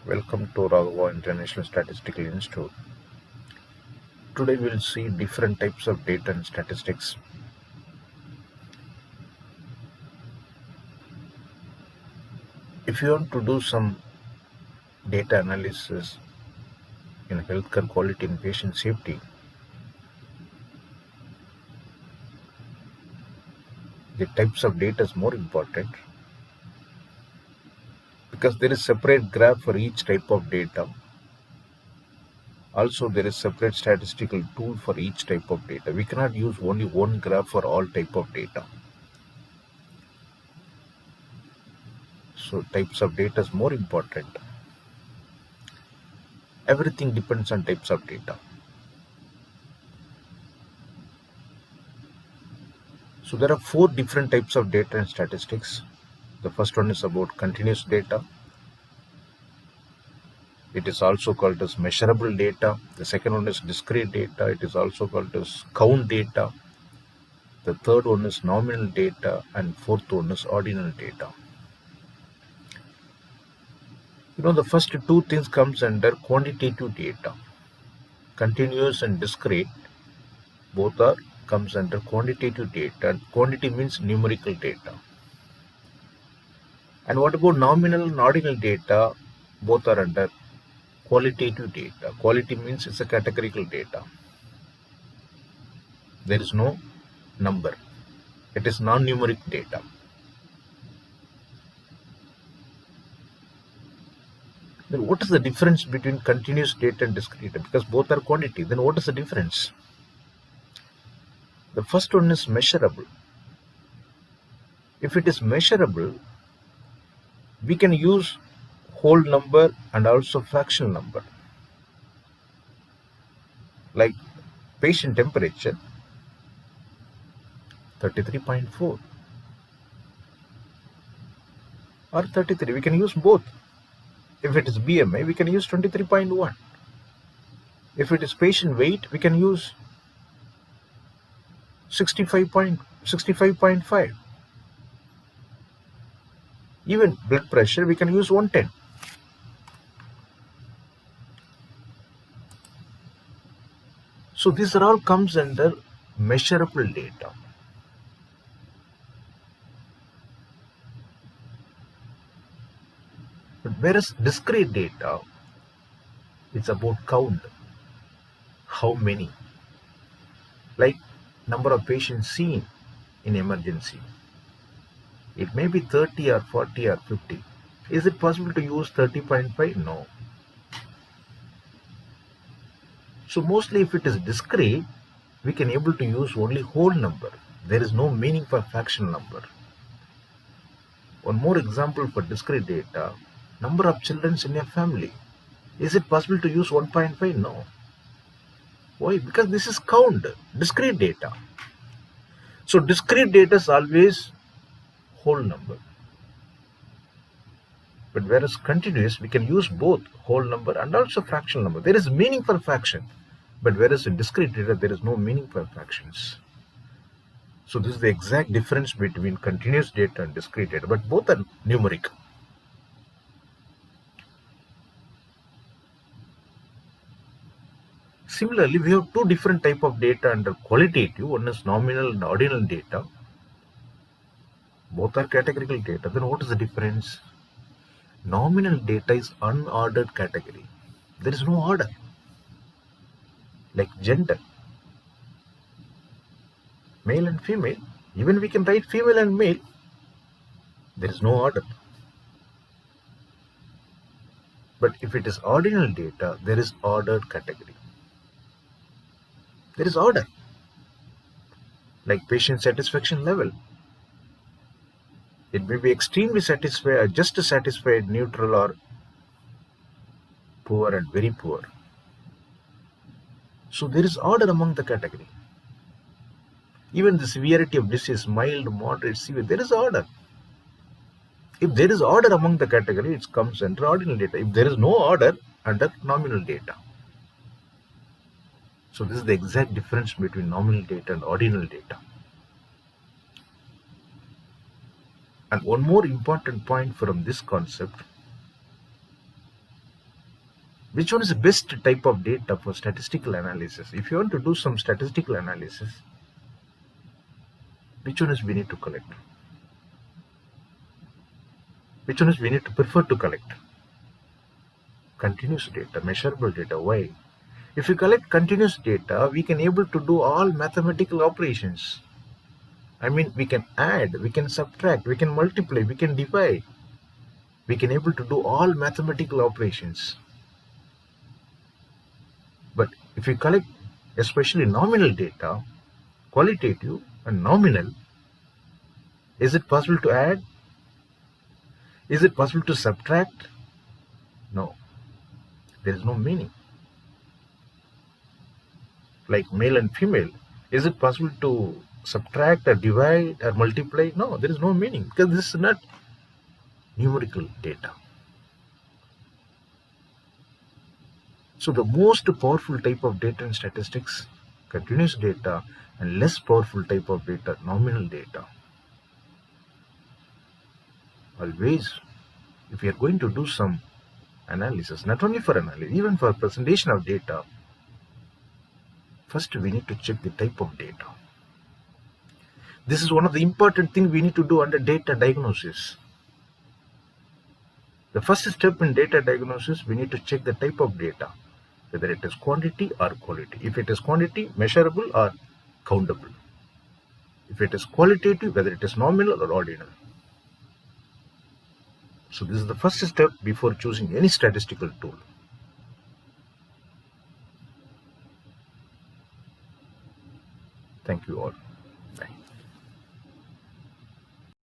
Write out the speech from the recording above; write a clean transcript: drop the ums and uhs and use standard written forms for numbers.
Welcome to Raghava International Statistical Institute. Today we'll see different types of data and statistics. If you want to do some data analysis in healthcare quality and patient safety, the types of data is more important because there is separate graph for each type of data. Also, there is separate statistical tool for each type of data. We cannot use only one graph for all type of data. So types of data is more important. Everything depends on types of data. So there are four different types of data and statistics. The first one is about continuous data. It is also called as measurable data. The second one is discrete data. It is also called as count data. The third one is nominal data, and fourth one is ordinal data. The first two things comes under quantitative data. Continuous and discrete both are comes under quantitative data. And quantity means numerical data. And what about nominal and ordinal data? Both are under qualitative data. Quality means it's a categorical data. There is no number. It is non-numeric data. Then what is the difference between continuous data and discrete data? Because both are quantity. Then what is the difference? The first one is measurable. If it is measurable, we can use whole number and also fractional number. Like patient temperature, 33.4 or 33. We can use both. If it is BMI, we can use 23.1. If it is patient weight, we can use 65.5. Even blood pressure, we can use 110. So these are all comes under measurable data. But whereas discrete data, it's about count. How many? Like number of patients seen in emergency. It may be 30 or 40 or 50. Is it possible to use 30.5? No. So mostly if it is discrete, we can able to use only whole number. There is no meaning for fractional number. One more example for discrete data, number of children in a family. Is it possible to use 1.5? No. Why? Because this is count, discrete data. So discrete data is always whole number. But whereas continuous, we can use both whole number and also fractional number. There is meaning for fraction. But whereas in discrete data, there is no meaning for fractions. So this is the exact difference between continuous data and discrete data, but both are numeric. Similarly, we have two different type of data under qualitative. One is nominal and ordinal data. Both are categorical data. Then what is the difference? Nominal data is unordered category. There is no order. Like gender, male and female. Even we can write female and male. There is no order. But if it is ordinal data, there is ordered category. There is order. Like patient satisfaction level. It may be extremely satisfied or just satisfied, neutral, or poor and very poor. So there is order among the category. Even the severity of disease, mild, moderate, severe, there is order. If there is order among the category, it comes under ordinal data. If there is no order, under nominal data. So this is the exact difference between nominal data and ordinal data. And one more important point from this concept, Which one is the best type of data for statistical analysis? If you want to do some statistical analysis, which one is we need to collect? Which one is we need to prefer to collect? Continuous data, measurable data. Why? If you collect continuous data, we can able to do all mathematical operations. I mean, we can add, we can subtract, we can multiply, we can divide. We can able to do all mathematical operations. But if you collect especially nominal data, qualitative and nominal, is it possible to add? Is it possible to subtract? No, there is no meaning. Like male and female, is it possible to subtract or divide or multiply? No, there is no meaning because this is not numerical data. So the most powerful type of data in statistics, continuous data, and less powerful type of data, nominal data. Always, if we are going to do some analysis, not only for analysis, even for presentation of data, first we need to check the type of data. This is one of the important things we need to do under data diagnosis. The first step in data diagnosis, we need to check the type of data, whether it is quantity or quality. If it is quantity, measurable or countable. If it is qualitative, whether it is nominal or ordinal. So this is the first step before choosing any statistical tool. Thank you all.